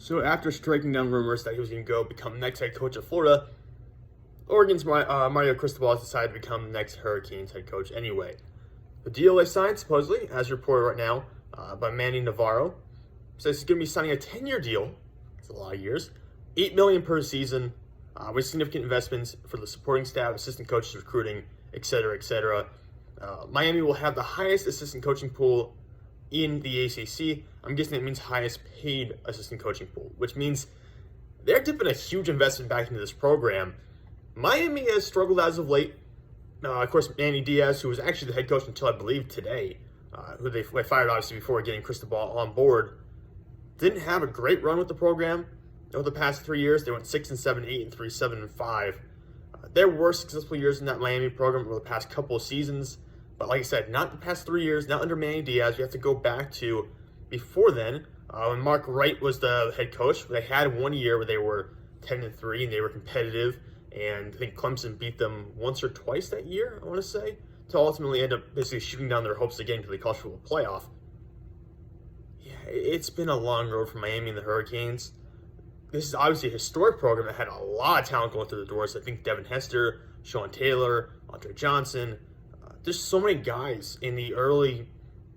So after striking down rumors that he was going to go become the next head coach of Florida, Oregon's Mario Cristobal has decided to become the next Hurricanes head coach anyway. The deal they signed, supposedly, as reported right now by Manny Navarro, says he's going to be signing a 10-year deal. That's a lot of years. $8 million per season, with significant investments for the supporting staff, assistant coaches, recruiting, etc., etc. Miami will have the highest assistant coaching pool in the ACC. I'm guessing that means highest paid assistant coaching pool, which means they're dipping a huge investment back into this program. Miami has struggled as of late. Of course, Manny Diaz, who was actually the head coach until I believe today, who they fired obviously before getting Cristobal on board, didn't have a great run with the program over the past 3 years. They went 6-7, 8-3, 7-5. There were successful years in that Miami program over the past couple of seasons, but like I said, not the past 3 years, not under Manny Diaz. We have to go back to before then, when Mark Wright was the head coach. They had 1 year where they were 10-3 and they were competitive, and I think Clemson beat them once or twice that year, I want to say, to ultimately end up basically shooting down their hopes again to the college football playoff. Yeah, it's been a long road for Miami and the Hurricanes. This is obviously a historic program that had a lot of talent going through the doors. I think Devin Hester, Sean Taylor, Andre Johnson. There's so many guys in the early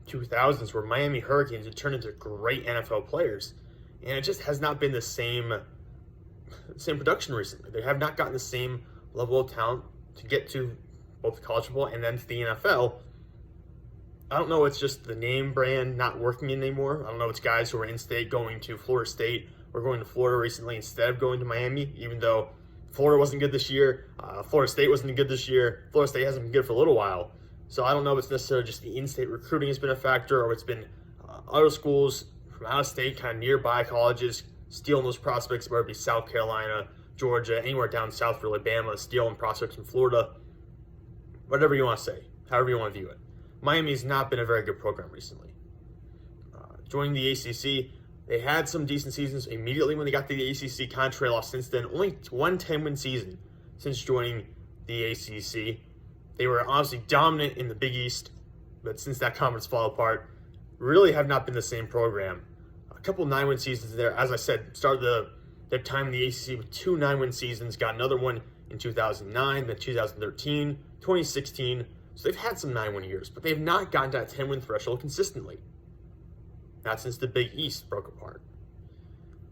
2000s where Miami Hurricanes had turned into great NFL players. And it just has not been the same production recently. They have not gotten the same level of talent to get to both college football and then to the NFL. I don't know, it's just the name brand not working anymore. I don't know, it's guys who are in-state going to Florida State or going to Florida recently instead of going to Miami, even though Florida wasn't good this year. Florida State wasn't good this year. Florida State hasn't been good for a little while. So I don't know if it's necessarily just the in-state recruiting has been a factor, or it's been other schools from out of state, kind of nearby colleges, stealing those prospects, whether it be South Carolina, Georgia, anywhere down south for Alabama, stealing prospects from Florida. Whatever you want to say, however you want to view it. Miami has not been a very good program recently. Joining the ACC, they had some decent seasons immediately when they got to the ACC. Contrary loss since then, only one 10-win season since joining the ACC. They were obviously dominant in the Big East, but since that conference fell apart, really have not been the same program. A couple 9-win seasons there, as I said, started their time in the ACC with 2 9-win seasons, got another one in 2009, then 2013, 2016. So they've had some 9-win years, but they've not gotten to that 10-win threshold consistently. Not since the Big East broke apart.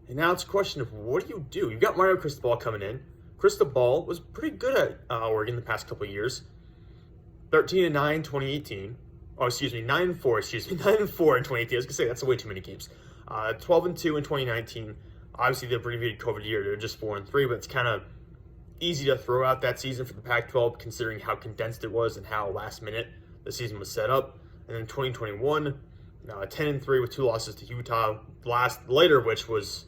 And now it's a question of what do? You've got Mario Cristobal coming in. Cristobal was pretty good at Oregon the past couple of years. 13-9 in 2018. Oh, excuse me, 9-4, 9-4 in 2018. I was going to say, that's way too many games. 12-2 in 2019. Obviously, the abbreviated COVID year, they're just 4-3, but it's kind of easy to throw out that season for the Pac-12 considering how condensed it was and how last minute the season was set up. And then 2021, 10-3 with 2 losses to Utah, later which was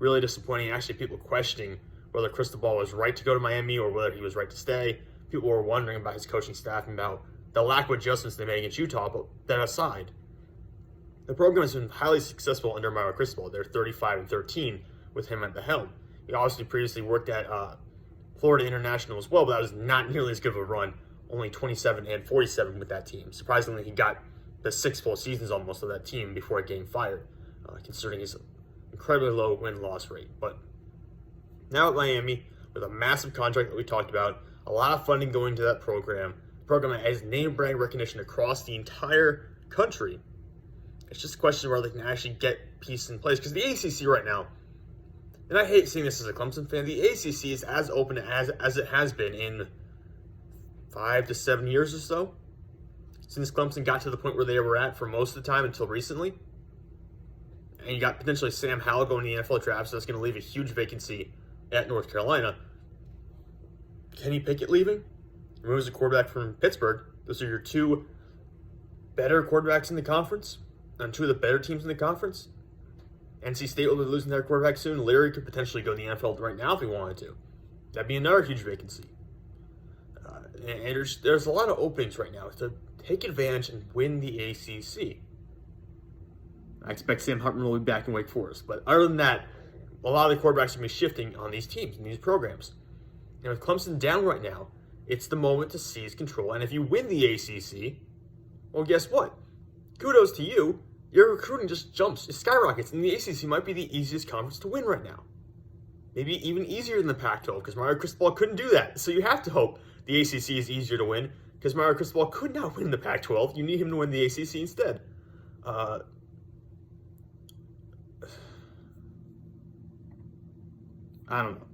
really disappointing. Actually, people questioning whether Cristobal was right to go to Miami or whether he was right to stay. People were wondering about his coaching staff and about the lack of adjustments they made against Utah, but that aside, the program has been highly successful under Mario Cristobal. They're 35-13 with him at the helm. He obviously previously worked at Florida International as well, but that was not nearly as good of a run. Only 27-47 with that team. Surprisingly, he got the 6 full seasons almost of that team before getting fired, considering his incredibly low win-loss rate. But now at Miami, with a massive contract that we talked about, a lot of funding going to that program, a program that has name brand recognition across the entire country. It's just a question of whether they can actually get pieces in place. Because the ACC right now, and I hate saying this as a Clemson fan, the ACC is as open as it has been in 5 to 7 years or so, since Clemson got to the point where they were at for most of the time until recently. And you got potentially Sam Howell going to the NFL draft, so that's going to leave a huge vacancy at North Carolina. Kenny Pickett leaving, removes a quarterback from Pittsburgh. Those are your 2 better quarterbacks in the conference, and 2 of the better teams in the conference. NC State will be losing their quarterback soon. Leary could potentially go to the NFL right now if he wanted to. That'd be another huge vacancy. And there's a lot of openings right now to take advantage and win the ACC. I expect Sam Hartman will be back in Wake Forest. But other than that, a lot of the quarterbacks are going to be shifting on these teams and these programs. And with Clemson down right now, it's the moment to seize control. And if you win the ACC, well, guess what? Kudos to you. your recruiting just jumps, it skyrockets, and the ACC might be the easiest conference to win right now. Maybe even easier than the Pac-12, because Mario Cristobal couldn't do that. So you have to hope the ACC is easier to win, because Mario Cristobal could not win the Pac-12. You need him to win the ACC instead. I don't know.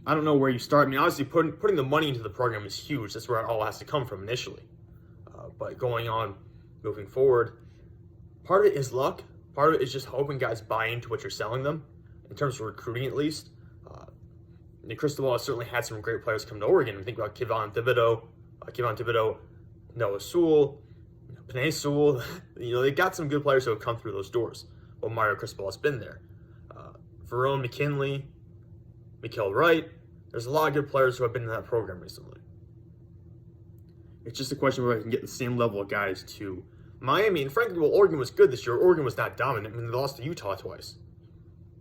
I don't know where you start. I mean, obviously, putting the money into the program is huge. That's where it all has to come from initially. But going on, moving forward, part of it is luck. Part of it is just hoping guys buy into what you're selling them, in terms of recruiting at least. Cristobal has certainly had some great players come to Oregon. I think about Kevon Thibodeau, Noah Sewell, Penei Sewell. They got some good players who have come through those doors while Mario Cristobal has been there. Verone McKinley, Mikael Wright. There's a lot of good players who have been in that program recently. It's just a question of whether I can get the same level of guys to Miami. And frankly, well, Oregon was good this year. Oregon was not dominant. I mean, they lost to Utah twice.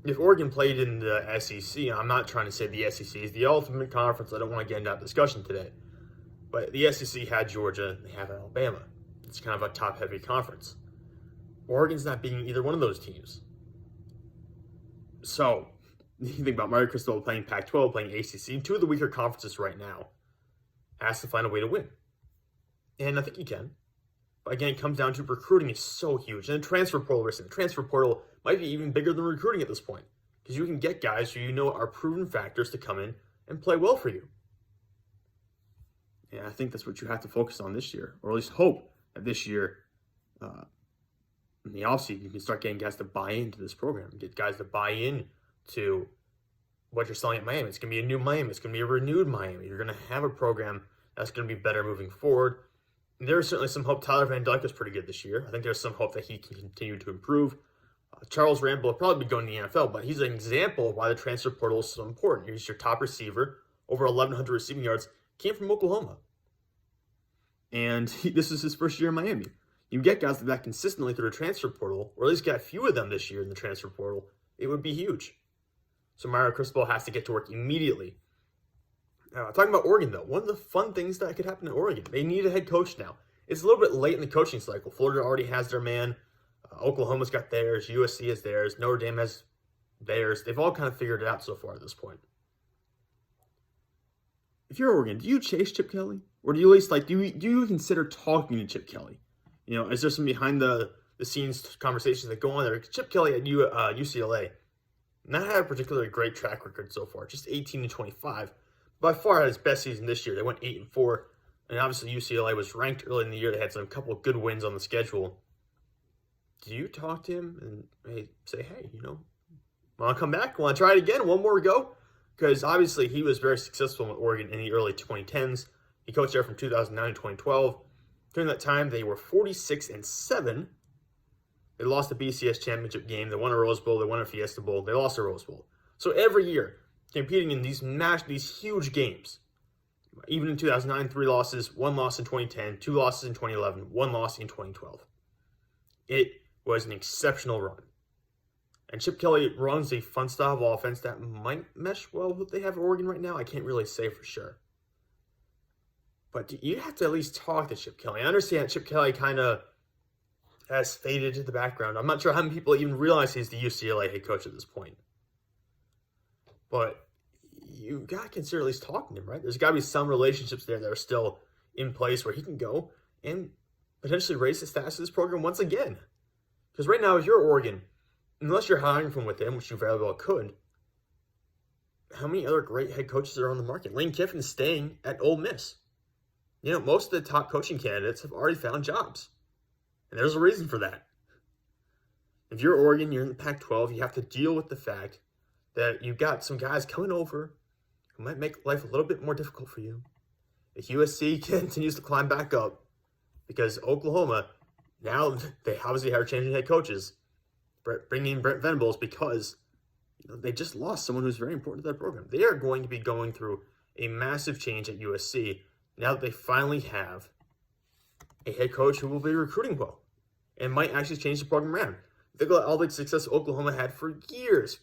If Oregon played in the SEC, I'm not trying to say the SEC is the ultimate conference. I don't want to get into that discussion today. But the SEC had Georgia, they have Alabama. It's kind of a top-heavy conference. Oregon's not beating either one of those teams. So, you think about Mario Cristobal playing Pac-12, playing ACC, two of the weaker conferences right now, has to find a way to win. And I think he can. But again, it comes down to recruiting is so huge. And the transfer portal, the transfer portal might be even bigger than recruiting at this point. Because you can get guys who you know are proven factors to come in and play well for you. And I think that's what you have to focus on this year. Or at least hope that this year, in the offseason, you can start getting guys to buy into this program. Get guys to buy in to what you're selling at Miami. It's going to be a new Miami. It's going to be a renewed Miami. You're going to have a program that's going to be better moving forward. There's certainly some hope. Tyler Van Dyke was pretty good this year. I think there's some hope that he can continue to improve. Charles Rambo will probably be going to the NFL, but he's an example of why the transfer portal is so important. He's your top receiver, over 1,100 receiving yards, came from Oklahoma. And this is his first year in Miami. You get guys like that consistently through the transfer portal, or at least get a few of them this year in the transfer portal, it would be huge. So Mario Cristobal has to get to work immediately. Talking about Oregon, though, one of the fun things that could happen in Oregon, they need a head coach now. It's a little bit late in the coaching cycle. Florida already has their man. Oklahoma's got theirs. USC has theirs. Notre Dame has theirs. They've all kind of figured it out so far at this point. If you're Oregon, do you chase Chip Kelly? Or do you at least, do you consider talking to Chip Kelly? Is there some behind the scenes conversations that go on there? Chip Kelly at UCLA not had a particularly great track record so far, just 18-25. By far had his best season this year. They went 8-4, and obviously UCLA was ranked early in the year. They had a couple of good wins on the schedule. Do you talk to him and say, hey, want to come back? Want to try it again? One more go? Because obviously he was very successful in Oregon in the early 2010s. He coached there from 2009 to 2012. During that time, they were 46-7. They lost the BCS championship game. They won a Rose Bowl. They won a Fiesta Bowl. They lost a Rose Bowl. So every year, competing in these huge games. Even in 2009, 3 losses, 1 loss in 2010, 2 losses in 2011, 1 loss in 2012. It was an exceptional run. And Chip Kelly runs a fun style of offense that might mesh well with what they have at Oregon right now. I can't really say for sure. But you have to at least talk to Chip Kelly. I understand Chip Kelly kind of has faded to the background. I'm not sure how many people even realize he's the UCLA head coach at this point. But you got to consider at least talking to him, right? There's got to be some relationships there that are still in place where he can go and potentially raise the status of this program once again. Because right now, if you're Oregon, unless you're hiring from within, which you very well could, how many other great head coaches are on the market? Lane Kiffin's staying at Ole Miss. Most of the top coaching candidates have already found jobs. And there's a reason for that. If you're Oregon, you're in the Pac-12, you have to deal with the fact that you've got some guys coming over who might make life a little bit more difficult for you. If USC continues to climb back up, because Oklahoma, now they obviously are changing head coaches, bringing in Brent Venables because they just lost someone who's very important to that program. They are going to be going through a massive change at USC now that they finally have a head coach who will be recruiting well and might actually change the program around. Think about all the success Oklahoma had for years.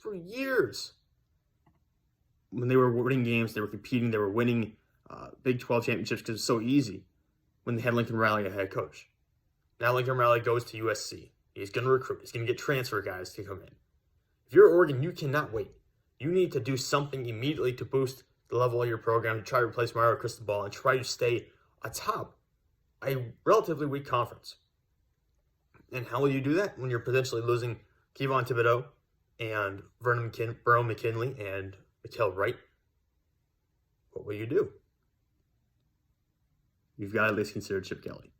When they were winning games, they were competing, they were winning Big 12 championships because it was so easy when they had Lincoln Riley as head coach. Now Lincoln Riley goes to USC. He's going to recruit. He's going to get transfer guys to come in. If you're Oregon, you cannot wait. You need to do something immediately to boost the level of your program, to try to replace Mario Cristobal and try to stay atop a relatively weak conference. And how will you do that when you're potentially losing Kevon Thibodeau and Vernon McKinley and Mikael Wright? What will you do? You've got to at least consider Chip Kelly.